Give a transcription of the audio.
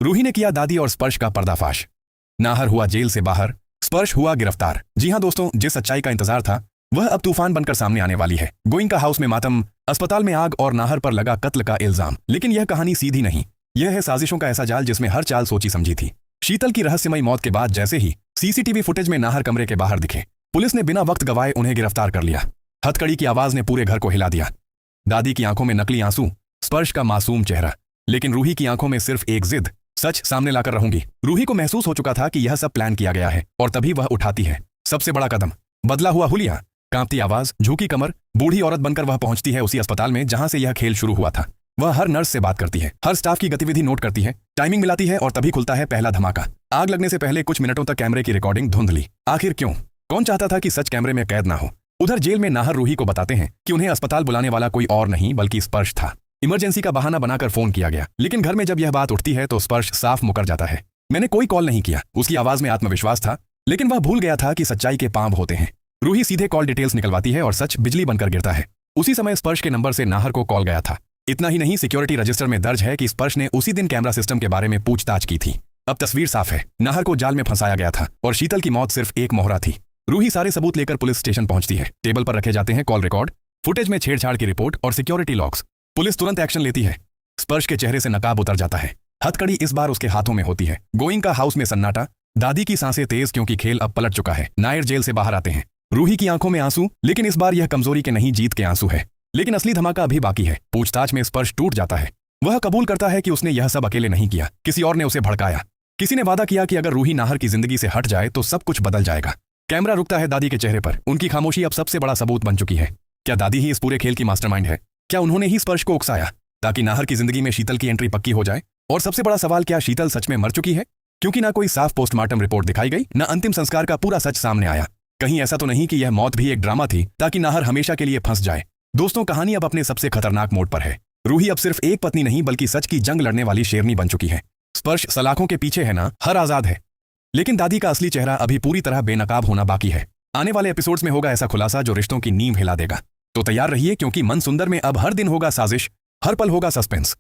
रूही ने किया दादी और स्पर्श का पर्दाफाश। नाहर हुआ जेल से बाहर, स्पर्श हुआ गिरफ्तार। जी हां दोस्तों, जिस सच्चाई का इंतजार था वह अब तूफान बनकर सामने आने वाली है। गोइंका हाउस में मातम, अस्पताल में आग और नाहर पर लगा कत्ल का इल्जाम। लेकिन यह कहानी सीधी नहीं, यह है साजिशों का ऐसा जाल जिसमें हर चाल सोची समझी थी। शीतल की रहस्यमयी मौत के बाद जैसे ही सीसीटीवी फुटेज में नाहर कमरे के बाहर दिखे, पुलिस ने बिना वक्त गवाए उन्हें गिरफ्तार कर लिया। हथकड़ी की आवाज ने पूरे घर को हिला दिया। दादी की आंखों में नकली आंसू, स्पर्श का मासूम चेहरा, लेकिन रूही की आंखों में सिर्फ एक जिद, सच सामने लाकर रहूंगी। रूही को महसूस हो चुका था कि यह सब प्लान किया गया है और तभी वह उठाती है सबसे बड़ा कदम। बदला हुआ हुलिया, कांपती आवाज, झुकी कमर, बूढ़ी औरत बनकर वह पहुंचती है उसी अस्पताल में जहां से यह खेल शुरू हुआ था। वह हर नर्स से बात करती है, हर स्टाफ की गतिविधि नोट करती है, टाइमिंग मिलाती है और तभी खुलता है पहला धमाका। आग लगने से पहले कुछ मिनटों तक कैमरे की रिकॉर्डिंग धुंधली। आखिर क्यों? कौन चाहता था कि सच कैमरे में कैद ना हो? उधर जेल में नाहर रूही को बताते हैं कि उन्हें अस्पताल बुलाने वाला कोई और नहीं बल्कि स्पर्श था। इमरजेंसी का बहाना बनाकर फोन किया गया, लेकिन घर में जब यह बात उठती है तो स्पर्श साफ मुकर जाता है। मैंने कोई कॉल नहीं किया। उसकी आवाज में आत्मविश्वास था, लेकिन वह भूल गया था कि सच्चाई के पांव होते हैं। रूही सीधे कॉल डिटेल्स निकलवाती है और सच बिजली बनकर गिरता है। उसी समय स्पर्श के नंबर से नाहर को कॉल गया था। इतना ही नहीं, सिक्योरिटी रजिस्टर में दर्ज है कि स्पर्श ने उसी दिन कैमरा सिस्टम के बारे में पूछताछ की थी। अब तस्वीर साफ है, नाहर को जाल में फंसाया गया था और शीतल की मौत सिर्फ एक मोहरा थी। रूही सारे सबूत लेकर पुलिस स्टेशन पहुंचती है। टेबल पर रखे जाते हैं कॉल रिकॉर्ड, फुटेज में छेड़छाड़ की रिपोर्ट और सिक्योरिटी लॉग्स। पुलिस तुरंत एक्शन लेती है। स्पर्श के चेहरे से नकाब उतर जाता है। हथकड़ी इस बार उसके हाथों में होती है। गोइंका हाउस में सन्नाटा, दादी की सांसें तेज क्योंकि खेल अब पलट चुका है। नायर जेल से बाहर आते हैं। रूही की आंखों में आंसू, लेकिन इस बार यह कमजोरी के नहीं, जीत के आंसू है। लेकिन असली धमाका अभी बाकी है। पूछताछ में स्पर्श टूट जाता है। वह कबूल करता है कि उसने यह सब अकेले नहीं किया, किसी और ने उसे भड़काया। किसी ने वादा किया कि अगर रूही नाहर की जिंदगी से हट जाए तो सब कुछ बदल जाएगा। कैमरा रुकता है दादी के चेहरे पर। उनकी खामोशी अब सबसे बड़ा सबूत बन चुकी है। क्या दादी ही इस पूरे खेल की मास्टरमाइंड है? क्या उन्होंने ही स्पर्श को उकसाया ताकि नाहर की जिंदगी में शीतल की एंट्री पक्की हो जाए? और सबसे बड़ा सवाल, क्या शीतल सच में मर चुकी है? क्योंकि ना कोई साफ पोस्टमार्टम रिपोर्ट दिखाई गई, ना अंतिम संस्कार का पूरा सच सामने आया। कहीं ऐसा तो नहीं कि यह मौत भी एक ड्रामा थी ताकि नाहर हमेशा के लिए फंस जाए? दोस्तों, कहानी अब अपने सबसे खतरनाक मोड़ पर है। रूही अब सिर्फ एक पत्नी नहीं बल्कि सच की जंग लड़ने वाली शेरनी बन चुकी है। स्पर्श सलाखों के पीछे है ना, हर आजाद है, लेकिन दादी का असली चेहरा अभी पूरी तरह बेनकाब होना बाकी है। आने वाले एपिसोड्स में होगा ऐसा खुलासा जो रिश्तों की नींव हिला देगा। तो तैयार रहिए, क्योंकि मन सुंदर में अब हर दिन होगा साजिश, हर पल होगा सस्पेंस।